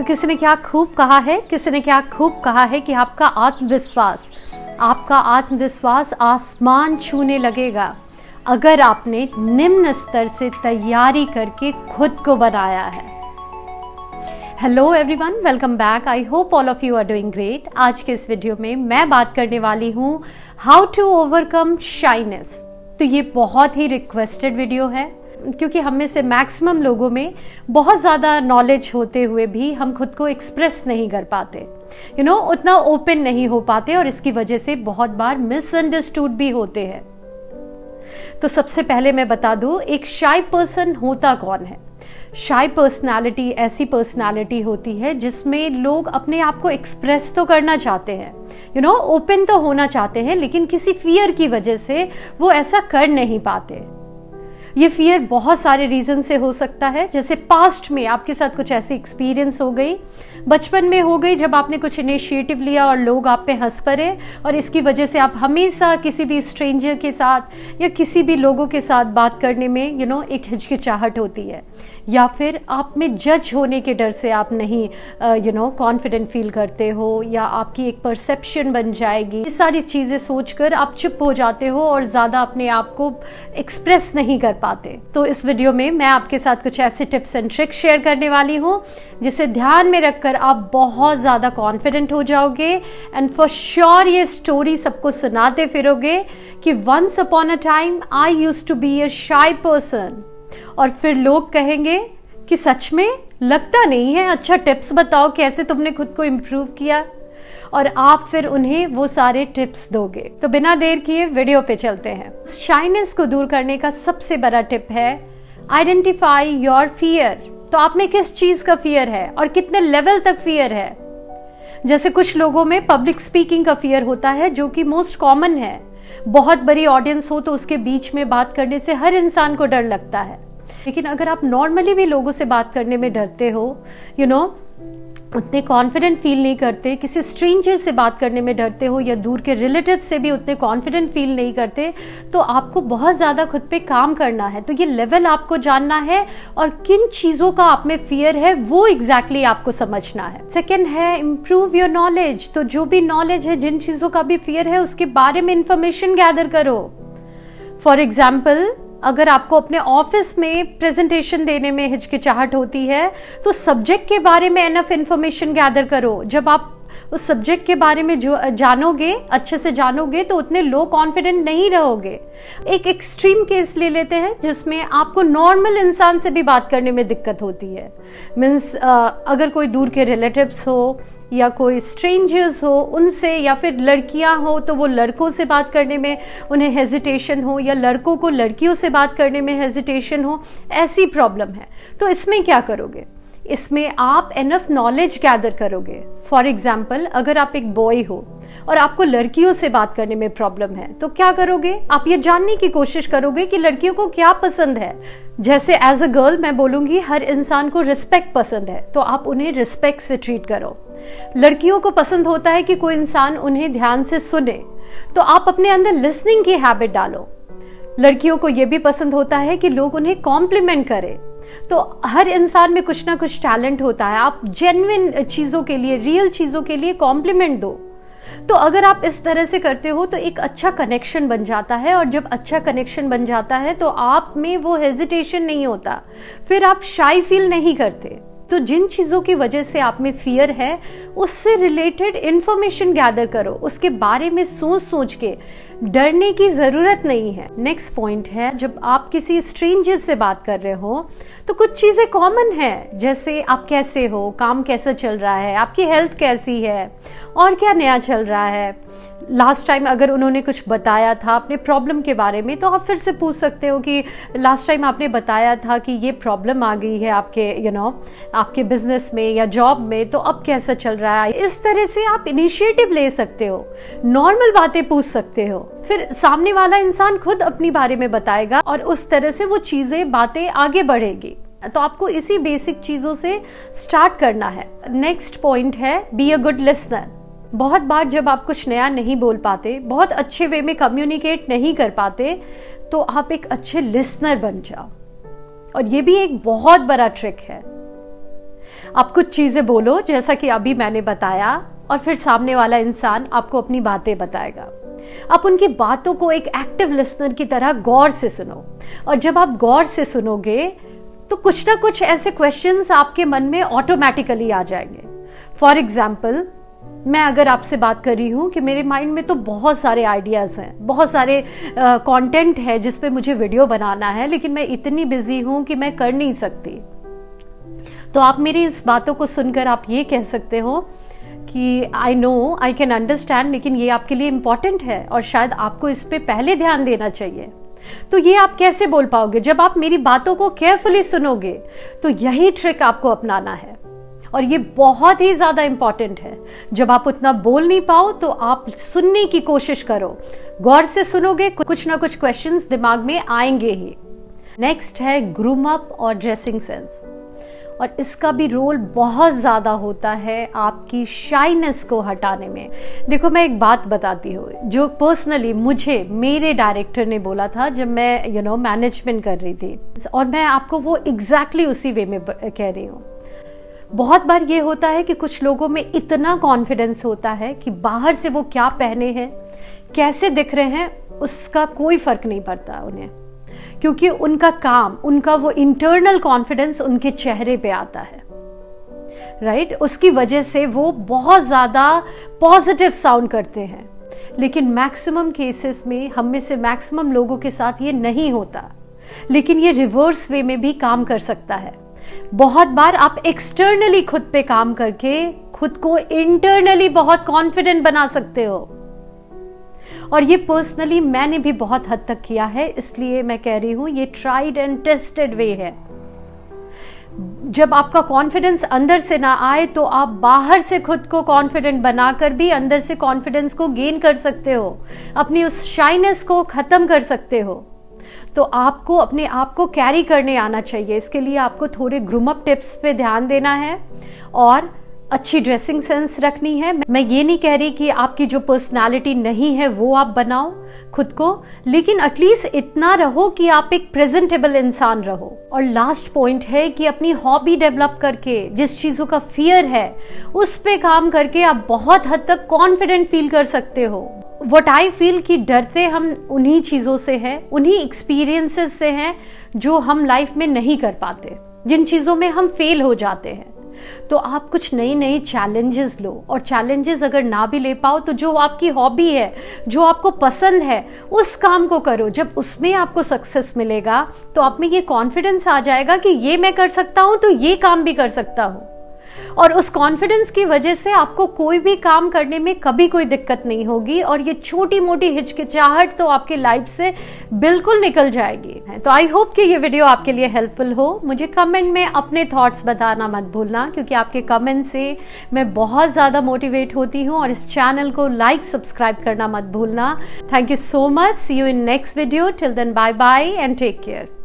किसी ने क्या खूब कहा है कि आपका आत्मविश्वास आसमान छूने लगेगा अगर आपने निम्न स्तर से तैयारी करके खुद को बनाया है। Hello everyone, welcome back. I hope all of you are doing great. आज के इस वीडियो में मैं बात करने वाली हूँ हाउ टू ओवरकम शाइनेस। तो ये बहुत ही रिक्वेस्टेड वीडियो है क्योंकि हम में से मैक्सिमम लोगों में बहुत ज़्यादा नॉलेज होते हुए भी हम खुद को एक्सप्रेस नहीं कर पाते, उतना ओपन नहीं हो पाते और इसकी वजह से बहुत बार मिसअंडरस्टूड भी होते हैं। तो सबसे पहले मैं बता दूं, एक शाई पर्सन होता कौन है। शाई पर्सनालिटी ऐसी पर्सनालिटी होती है जिसमें लोग अपने आप को एक्सप्रेस तो करना चाहते हैं, ओपन तो होना चाहते हैं, लेकिन किसी फियर की वजह से वो ऐसा कर नहीं पाते। ये फियर बहुत सारे रीजन से हो सकता है, जैसे पास्ट में आपके साथ कुछ ऐसी एक्सपीरियंस हो गई, बचपन में हो गई जब आपने कुछ इनिशिएटिव लिया और लोग आप पे हंस पड़े और इसकी वजह से आप हमेशा किसी भी स्ट्रेंजर के साथ या किसी भी लोगों के साथ बात करने में एक हिचकिचाहट होती है, या फिर आप में जज होने के डर से आप नहीं कॉन्फिडेंट फील करते हो, या आपकी एक परसेप्शन बन जाएगी। ये सारी चीजें सोचकर आप चुप हो जाते हो और ज्यादा अपने आप को एक्सप्रेस नहीं कर पाते। तो इस वीडियो में मैं आपके साथ कुछ ऐसे टिप्स एंड ट्रिक्स शेयर करने वाली हूँ जिसे ध्यान में रखकर आप बहुत ज्यादा कॉन्फिडेंट हो जाओगे एंड फॉर श्योर ये स्टोरी सबको सुनाते फिरोगे कि once upon a time I used to be a shy person, और फिर लोग कहेंगे कि सच में लगता नहीं है, अच्छा टिप्स बताओ कैसे तुमने खुद को इम्प्रूव किया, और आप फिर उन्हें वो सारे टिप्स दोगे। तो बिना देर किए वीडियो पे चलते हैं। शाइनेस को दूर करने का सबसे बड़ा टिप है आइडेंटिफाई योर फियर। तो आप में किस चीज का फियर है और कितने लेवल तक फियर है। जैसे कुछ लोगों में पब्लिक स्पीकिंग का फियर होता है जो कि मोस्ट कॉमन है। बहुत बड़ी ऑडियंस हो तो उसके बीच में बात करने से हर इंसान को डर लगता है, लेकिन अगर आप नॉर्मली भी लोगों से बात करने में डरते हो, उतने कॉन्फिडेंट फील नहीं करते, किसी स्ट्रेंजर से बात करने में डरते हो, या दूर के रिलेटिव से भी उतने कॉन्फिडेंट फील नहीं करते, तो आपको बहुत ज़्यादा खुद पे काम करना है। तो ये लेवल आपको जानना है और किन चीज़ों का आप में फियर है वो एग्जैक्टली आपको समझना है। सेकेंड है इम्प्रूव योर नॉलेज। तो जो भी नॉलेज है, जिन चीज़ों का भी फियर है, उसके बारे में इंफॉर्मेशन गैदर करो। फॉर एग्जाम्पल, अगर आपको अपने ऑफिस में प्रेजेंटेशन देने में हिचकिचाहट होती है तो सब्जेक्ट के बारे में एनफ इंफॉर्मेशन गैदर करो। जब आप उस सब्जेक्ट के बारे में जो जानोगे, अच्छे से जानोगे, तो उतने लो कॉन्फिडेंट नहीं रहोगे। एक एक्सट्रीम केस ले लेते हैं जिसमें आपको नॉर्मल इंसान से भी बात करने में दिक्कत होती है। मीन्स अगर कोई दूर के रिलेटिव्स हो या कोई स्ट्रेंजर्स हो उनसे, या फिर लड़कियां हो तो वो लड़कों से बात करने में उन्हें हेजिटेशन हो, या लड़कों को लड़कियों से बात करने में हेजिटेशन हो, ऐसी प्रॉब्लम है। तो इसमें क्या करोगे? इसमें आप एनफ नॉलेज गैदर करोगे। फॉर एग्जाम्पल, अगर आप एक बॉय हो और आपको लड़कियों से बात करने में प्रॉब्लम है तो क्या करोगे? आप ये जानने की कोशिश करोगे कि लड़कियों को क्या पसंद है। जैसे एज अ गर्ल मैं बोलूंगी हर इंसान को रिस्पेक्ट पसंद है, तो आप उन्हें रिस्पेक्ट से ट्रीट करो। लड़कियों को पसंद होता है कि कोई इंसान उन्हें ध्यान से सुने, तो आप अपने अंदर लिसनिंग की हैबिट डालो। लड़कियों को यह भी पसंद होता है कि लोग उन्हें कॉम्प्लीमेंट करें। तो हर इंसान में कुछ ना कुछ टैलेंट होता है, आप जेन्युइन चीजों के लिए, रियल चीजों के लिए कॉम्प्लीमेंट दो। तो अगर आप इस तरह से करते हो तो एक अच्छा कनेक्शन बन जाता है, और जब अच्छा कनेक्शन बन जाता है तो आप में वो हेजिटेशन नहीं होता, फिर आप शाई फील नहीं करते। तो जिन चीजों की वजह से आप में फियर है उससे रिलेटेड इंफॉर्मेशन गैदर करो, उसके बारे में सोच सोच के डरने की जरूरत नहीं है। नेक्स्ट पॉइंट है, जब आप किसी स्ट्रेंजर से बात कर रहे हो तो कुछ चीजें कॉमन है, जैसे आप कैसे हो, काम कैसा चल रहा है, आपकी हेल्थ कैसी है, और क्या नया चल रहा है। लास्ट टाइम अगर उन्होंने कुछ बताया था अपने प्रॉब्लम के बारे में तो आप फिर से पूछ सकते हो कि लास्ट टाइम आपने बताया था कि ये प्रॉब्लम आ गई है आपके आपके बिजनेस में या जॉब में, तो अब कैसा चल रहा है। इस तरह से आप इनिशिएटिव ले सकते हो, नॉर्मल बातें पूछ सकते हो, फिर सामने वाला इंसान खुद अपनी बारे में बताएगा और उस तरह से वो चीजें, बातें आगे बढ़ेगी। तो आपको इसी बेसिक चीजों से स्टार्ट करना है। नेक्स्ट पॉइंट है बी अ गुड लिसनर। बहुत बार जब आप कुछ नया नहीं बोल पाते, बहुत अच्छे वे में कम्युनिकेट नहीं कर पाते, तो आप एक अच्छे लिसनर बन जाओ। और ये भी एक बहुत बड़ा ट्रिक है। आप कुछ चीज़ें बोलो जैसा कि अभी मैंने बताया, और फिर सामने वाला इंसान आपको अपनी बातें बताएगा। आप उनकी बातों को एक एक्टिव लिसनर की तरह गौर से सुनो, और जब आप गौर से सुनोगे तो कुछ ना कुछ ऐसे क्वेश्चंस आपके मन में ऑटोमेटिकली आ जाएंगे। फॉर एग्जाम्पल, मैं अगर आपसे बात कर रही हूँ कि मेरे माइंड में तो बहुत सारे आइडियाज़ हैं, बहुत सारे कंटेंट है जिस पे मुझे वीडियो बनाना है, लेकिन मैं इतनी बिजी हूँ कि मैं कर नहीं सकती, तो आप मेरी इस बातों को सुनकर आप ये कह सकते हो कि I know, I can understand, लेकिन ये आपके लिए इम्पॉर्टेंट है और शायद आपको इस पे पहले ध्यान देना चाहिए। तो ये आप कैसे बोल पाओगे? जब आप मेरी बातों को केयरफुली सुनोगे। तो यही ट्रिक आपको अपनाना है, और ये बहुत ही ज्यादा इंपॉर्टेंट है। जब आप उतना बोल नहीं पाओ तो आप सुनने की कोशिश करो, गौर से सुनोगे, कुछ ना कुछ क्वेश्चंस दिमाग में आएंगे ही। नेक्स्ट है ग्रूम अप और ड्रेसिंग सेंस, और इसका भी रोल बहुत ज़्यादा होता है आपकी शाइनेस को हटाने में। देखो, मैं एक बात बताती हूँ जो पर्सनली मुझे मेरे डायरेक्टर ने बोला था जब मैं मैनेजमेंट कर रही थी, और मैं आपको वो एग्जैक्टली उसी वे में कह रही हूँ। बहुत बार ये होता है कि कुछ लोगों में इतना कॉन्फिडेंस होता है कि बाहर से वो क्या पहने हैं, कैसे दिख रहे हैं, उसका कोई फर्क नहीं पड़ता उन्हें, क्योंकि उनका काम, उनका वो इंटरनल कॉन्फिडेंस उनके चेहरे पे आता है, राइट? उसकी वजह से वो बहुत ज़्यादा पॉजिटिव साउंड करते हैं। लेकिन मैक्सिमम केसेस में, हम में से मैक्सिमम लोगों के साथ ये नहीं होता, लेकिन ये रिवर्स वे में भी काम कर सकता है। बहुत बार आप एक्सटर्नली खुद पे काम करके खुद को इंटरनली बहुत कॉन्फिडेंट बना सकते हो, और ये पर्सनली मैंने भी बहुत हद तक किया है, इसलिए मैं कह रही हूं ये ट्राइड एंड टेस्टेड वे है। जब आपका कॉन्फिडेंस अंदर से ना आए तो आप बाहर से खुद को कॉन्फिडेंट बनाकर भी अंदर से कॉन्फिडेंस को गेन कर सकते हो, अपनी उस शाइनेस को खत्म कर सकते हो। तो आपको अपने आप को कैरी करने आना चाहिए। इसके लिए आपको थोड़े ग्रूम अप टिप्स पे ध्यान देना है और अच्छी ड्रेसिंग सेंस रखनी है। मैं ये नहीं कह रही कि आपकी जो पर्सनालिटी नहीं है वो आप बनाओ खुद को, लेकिन एटलीस्ट इतना रहो कि आप एक प्रेजेंटेबल इंसान रहो। और लास्ट पॉइंट है कि अपनी हॉबी डेवलप करके, जिस चीजों का फियर है उस पे काम करके आप बहुत हद तक कॉन्फिडेंट फील कर सकते हो। व्हाट आई फील कि डरते हम उन्हीं चीजों से हैं, उन्हीं एक्सपीरियंसेस से हैं जो हम लाइफ में नहीं कर पाते, जिन चीजों में हम फेल हो जाते हैं। तो आप कुछ नई नई चैलेंजेस लो, और चैलेंजेस अगर ना भी ले पाओ तो जो आपकी हॉबी है, जो आपको पसंद है, उस काम को करो। जब उसमें आपको सक्सेस मिलेगा तो आप में ये कॉन्फिडेंस आ जाएगा कि ये मैं कर सकता हूं तो ये काम भी कर सकता हूं, और उस कॉन्फिडेंस की वजह से आपको कोई भी काम करने में कभी कोई दिक्कत नहीं होगी, और ये छोटी मोटी हिचकिचाहट तो आपके लाइफ से बिल्कुल निकल जाएगी। तो आई होप कि ये वीडियो आपके लिए हेल्पफुल हो। मुझे कमेंट में अपने थॉट्स बताना मत भूलना, क्योंकि आपके कमेंट से मैं बहुत ज़्यादा मोटिवेट होती हूँ। और इस चैनल को लाइक, सब्सक्राइब करना मत भूलना। Thank you so much. See you in next video. Till then, bye bye and take care.